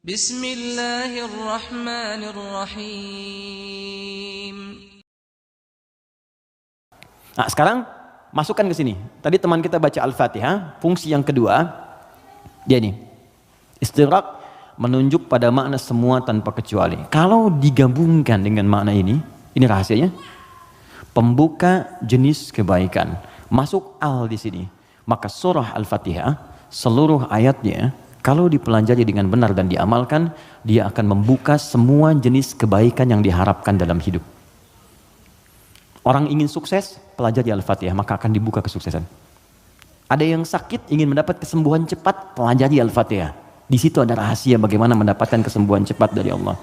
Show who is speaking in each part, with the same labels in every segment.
Speaker 1: Bismillahirrahmanirrahim.
Speaker 2: Nah, sekarang masukkan ke sini. Tadi teman kita baca Al-Fatihah, fungsi yang kedua, dia nih. Istighraq menunjuk pada makna semua tanpa kecuali. Kalau digabungkan dengan makna ini rahasianya. Pembuka jenis kebaikan. Masuk al di sini. Maka surah Al-Fatihah, seluruh ayatnya, kalau dipelajari dengan benar dan diamalkan, dia akan membuka semua jenis kebaikan yang diharapkan dalam hidup. Orang ingin sukses, pelajari Al-Fatihah, maka akan dibuka kesuksesan. Ada yang sakit, ingin mendapat kesembuhan cepat, pelajari Al-Fatihah. Di situ ada rahasia bagaimana mendapatkan kesembuhan cepat dari Allah.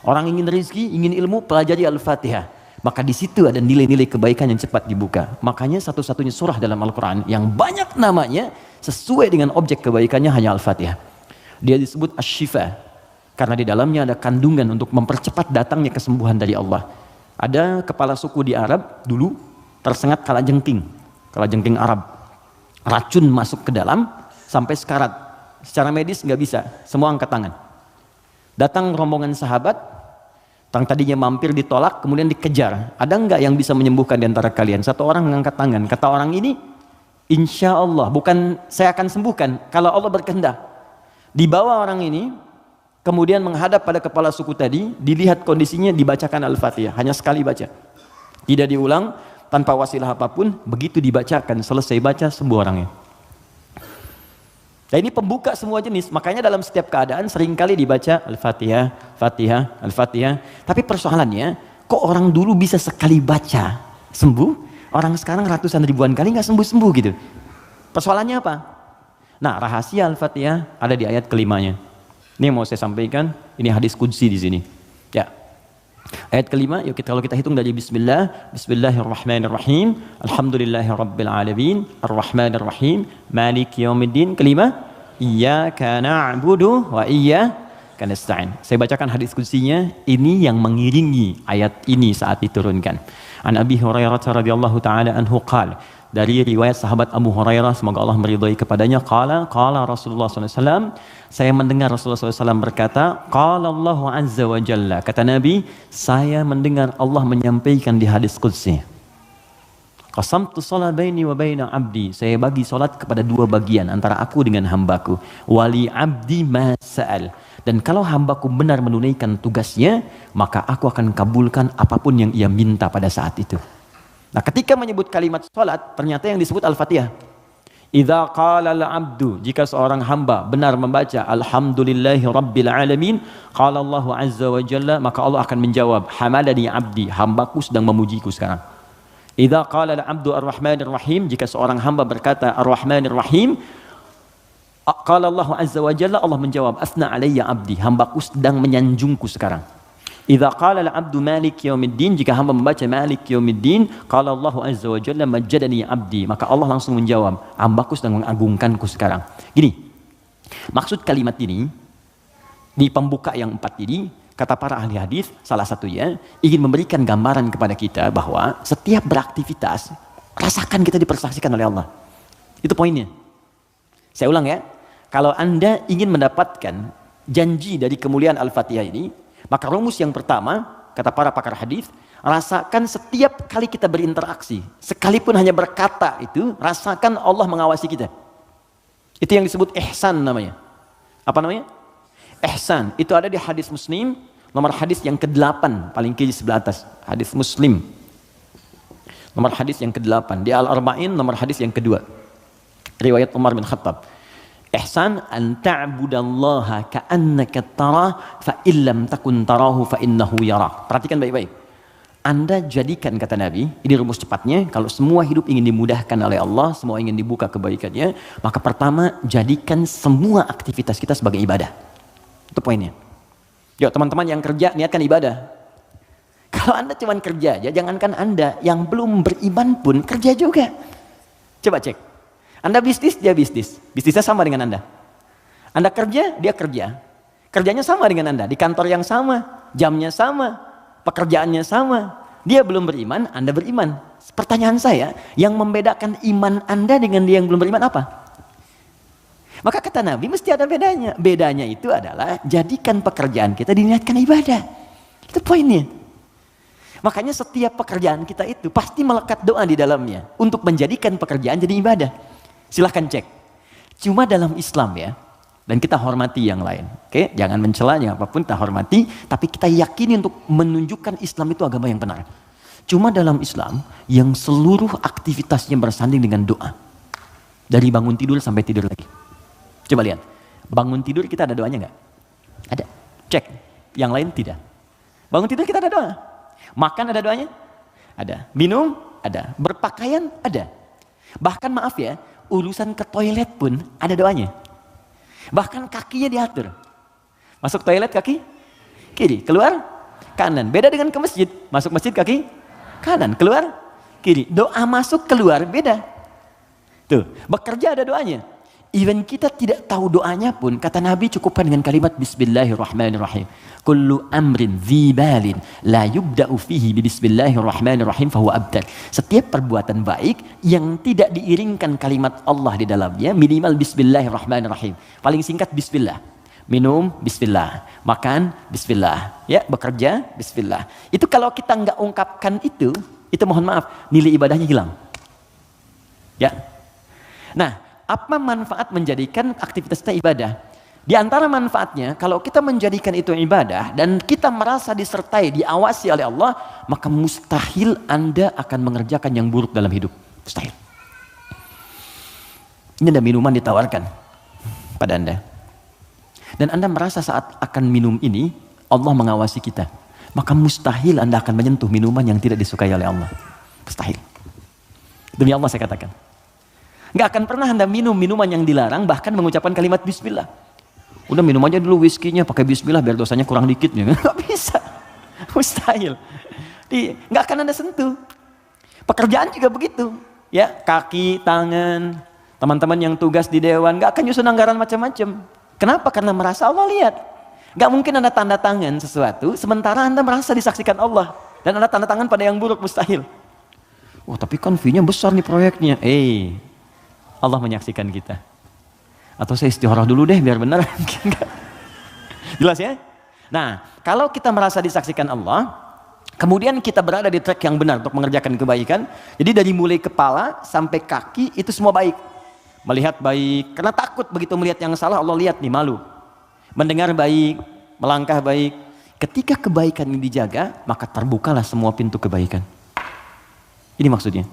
Speaker 2: Orang ingin rezeki, ingin ilmu, pelajari Al-Fatihah. Maka di situ ada nilai-nilai kebaikan yang cepat dibuka. Makanya satu-satunya surah dalam Al-Quran yang banyak namanya sesuai dengan objek kebaikannya hanya Al-Fatihah. Dia disebut Asy-Syifa karena di dalamnya ada kandungan untuk mempercepat datangnya kesembuhan dari Allah. Ada kepala suku di Arab dulu tersengat kalajengking Arab. Racun masuk ke dalam sampai sekarat. Secara medis nggak bisa, semua angkat tangan. Datang rombongan sahabat, yang tadinya mampir ditolak, kemudian dikejar. Ada nggak yang bisa menyembuhkan di antara kalian? Satu orang mengangkat tangan. Kata orang ini, insya Allah, bukan saya akan sembuhkan, kalau Allah berkehendak. Dibawa orang ini, kemudian menghadap pada kepala suku tadi, dilihat kondisinya, dibacakan Al-Fatihah. Hanya sekali baca. Tidak diulang, tanpa wasilah apapun, begitu dibacakan, selesai baca, sembuh orangnya. Nah, ini pembuka semua jenis, makanya dalam setiap keadaan seringkali dibaca Al-Fatihah, Fatihah, Al-Fatihah. Tapi persoalannya, kok orang dulu bisa sekali baca sembuh, orang sekarang ratusan ribuan kali nggak sembuh-sembuh gitu. Persoalannya apa? Nah, rahasia Al-Fatihah ada di ayat kelimanya. Ini yang mau saya sampaikan, ini hadis qudsi di sini. Ya. Ayat kelima, yuk kalau kita hitung dari Bismillahirrahmanirrahim, Alhamdulillahirabbil alamin, Arrahmanirrahim, Maliki yaumiddin. Kelima, Iyyaka na'budu wa iyyaka nasta'in. Saya bacakan hadis qudsinya, ini yang mengiringi ayat ini saat diturunkan. An Abi Hurairah radhiyallahu taala anhu qala, dari riwayat sahabat Abu Hurairah, semoga Allah meridhai kepadanya, qala Rasulullah SAW, saya mendengar Rasulullah SAW berkata, qala Allah azza wa jalla, kata Nabi, saya mendengar Allah menyampaikan di hadis qudsi, qasamtu shalat baini wa baina abdi, saya bagi salat kepada dua bagian antara aku dengan hambaku, wali abdi ma sa'al, dan kalau hambaku benar menunaikan tugasnya, maka aku akan kabulkan apapun yang ia minta pada saat itu. Nah, ketika menyebut kalimat salat, ternyata yang disebut Al-Fatihah. Idza qala al-'abdu, jika seorang hamba benar membaca Alhamdulillahi rabbil alamin, qala Allah azza wa jalla, maka Allah akan menjawab, hamadani 'abdi, hambaku sedang memujiku sekarang. Idza qala al-'abdu ar-rahmanir rahim, jika seorang hamba berkata ar-rahmanir rahim, qala Allah azza wa jalla, Allah menjawab, asna 'alayya 'abdi, hambaku sedang menyanjungku sekarang. Idza qala al-'abdu maliki yaumiddin, jika hamba membaca maliki yaumiddin, qala Allah azza wa jalla majjadani 'abdi, maka Allah langsung menjawab, hambaku sedang mengagungkanku sekarang. Gini, maksud kalimat ini di pembuka yang 4 ini, kata para ahli hadis, salah satunya ingin memberikan gambaran kepada kita bahwa setiap beraktivitas rasakan kita dipersaksikan oleh Allah. Itu poinnya. Saya ulang ya. Kalau Anda ingin mendapatkan janji dari kemuliaan Al-Fatihah ini, maka rumus yang pertama, kata para pakar hadis, rasakan setiap kali kita berinteraksi, sekalipun hanya berkata itu, rasakan Allah mengawasi kita. Itu yang disebut ihsan namanya. Apa namanya? Ihsan. Itu ada di hadis Muslim, nomor hadis yang ke-8, paling kiri sebelah atas. Hadis Muslim. Nomor hadis yang ke-8. Di Al-Arba'in, nomor hadis yang kedua. Riwayat Umar bin Khattab. Ihsan an ta'budallaha ka'annaka tarah fa illam takun tarahu fa innahu yarak. Perhatikan baik-baik. Anda jadikan, kata Nabi, ini rumus cepatnya, kalau semua hidup ingin dimudahkan oleh Allah, semua ingin dibuka kebaikannya, maka pertama jadikan semua aktivitas kita sebagai ibadah. Itu poinnya. Yuk teman-teman yang kerja, niatkan ibadah. Kalau Anda cuma kerja aja, jangankan Anda, yang belum beriman pun kerja juga. Coba cek. Anda bisnis, dia bisnis. Bisnisnya sama dengan Anda. Anda kerja, dia kerja. Kerjanya sama dengan Anda. Di kantor yang sama, jamnya sama, pekerjaannya sama. Dia belum beriman, Anda beriman. Pertanyaan saya, yang membedakan iman Anda dengan dia yang belum beriman apa? Maka kata Nabi mesti ada bedanya. Bedanya itu adalah jadikan pekerjaan kita diniatkan ibadah. Itu poinnya. Makanya setiap pekerjaan kita itu pasti melekat doa di dalamnya untuk menjadikan pekerjaan jadi ibadah. Silahkan cek. Cuma dalam Islam ya, dan kita hormati yang lain. Oke, jangan mencelanya apapun, kita hormati, tapi kita yakini untuk menunjukkan Islam itu agama yang benar. Cuma dalam Islam yang seluruh aktivitasnya bersanding dengan doa. Dari bangun tidur sampai tidur lagi. Coba lihat, bangun tidur kita ada doanya nggak? Ada. Cek. Yang lain tidak. Bangun tidur kita ada doa. Makan ada doanya? Ada. Minum? Ada. Berpakaian? Ada. Bahkan maaf ya, urusan ke toilet pun ada doanya. Bahkan kakinya diatur. Masuk toilet kaki kiri, keluar kanan. Beda dengan ke masjid. Masuk masjid kaki kanan, keluar kiri. Doa masuk keluar beda. Tuh, bekerja ada doanya. Even kita tidak tahu doanya pun, kata Nabi cukupkan dengan kalimat Bismillahirrahmanirrahim. Kullu amrin dzibalin la yubda'u fihi bi Bismillahirrahmanirrahim fahuwa abtar. Setiap perbuatan baik yang tidak diiringkan kalimat Allah di dalamnya, minimal Bismillahirrahmanirrahim. Paling singkat Bismillah. Minum Bismillah, makan Bismillah, ya bekerja Bismillah. Itu kalau kita nggak ungkapkan itu mohon maaf nilai ibadahnya hilang. Ya. Nah, apa manfaat menjadikan aktivitas kita ibadah? Di antara manfaatnya, kalau kita menjadikan itu ibadah dan kita merasa disertai, diawasi oleh Allah, maka mustahil Anda akan mengerjakan yang buruk dalam hidup. Mustahil. Ini ada minuman ditawarkan pada Anda. Dan Anda merasa saat akan minum ini, Allah mengawasi kita. Maka mustahil Anda akan menyentuh minuman yang tidak disukai oleh Allah. Mustahil. Demi Allah saya katakan. Nggak akan pernah Anda minum minuman yang dilarang, bahkan mengucapkan kalimat Bismillah. Udah minum aja dulu whiskinya pakai Bismillah biar dosanya kurang dikit. Nggak bisa. Mustahil. Nggak akan Anda sentuh. Pekerjaan juga begitu. Ya, kaki, tangan, teman-teman yang tugas di dewan, nggak akan nyusun anggaran macam-macam. Kenapa? Karena merasa Allah lihat. Nggak mungkin Anda tanda tangan sesuatu, sementara Anda merasa disaksikan Allah. Dan Anda tanda tangan pada yang buruk, mustahil. Oh tapi kan fee-nya besar nih proyeknya. Allah menyaksikan kita. Atau saya istikharah dulu deh biar benar. Jelas ya? Nah, kalau kita merasa disaksikan Allah, kemudian kita berada di track yang benar untuk mengerjakan kebaikan. Jadi dari mulai kepala sampai kaki itu semua baik. Melihat baik, karena takut begitu melihat yang salah Allah lihat nih, malu. Mendengar baik, melangkah baik. Ketika kebaikan ini dijaga, maka terbukalah semua pintu kebaikan. Ini maksudnya.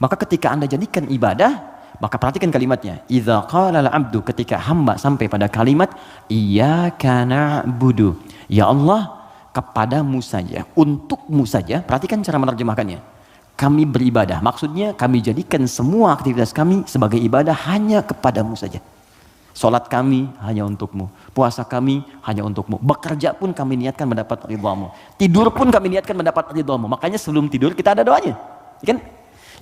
Speaker 2: Maka ketika Anda jadikan ibadah, maka perhatikan kalimatnya. Idza qala al-'abdu, ketika hamba sampai pada kalimat iyyaka na'budu. Ya Allah, kepadamu saja, untukmu saja. Perhatikan cara menerjemahkannya. Kami beribadah. Maksudnya kami jadikan semua aktivitas kami sebagai ibadah hanya kepadamu saja. Salat kami hanya untukmu. Puasa kami hanya untukmu. Bekerja pun kami niatkan mendapat ridhamu. Tidur pun kami niatkan mendapat ridhamu. Makanya sebelum tidur kita ada doanya. Kan?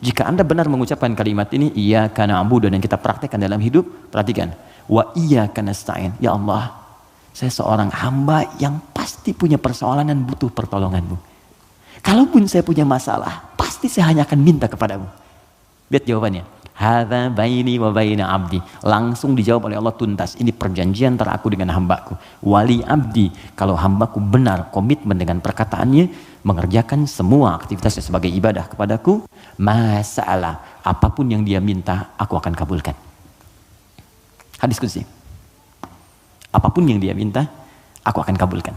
Speaker 2: Jika Anda benar mengucapkan kalimat ini, iyyaka na'budu, dan kita praktekkan dalam hidup, perhatikan. Wa iyyaka nasta'in. Ya Allah, saya seorang hamba yang pasti punya persoalan dan butuh pertolonganmu. Kalaupun saya punya masalah, pasti saya hanya akan minta kepadamu. Lihat jawabannya. Hadza baini wa baina abdi. Langsung dijawab oleh Allah tuntas. Ini perjanjian antara aku dengan hambaku. Wali abdi. Kalau hambaku benar komitmen dengan perkataannya, mengerjakan semua aktivitasnya sebagai ibadah kepadaku, masalah apapun yang dia minta, aku akan kabulkan. Hadis qudsi. Apapun yang dia minta, aku akan kabulkan.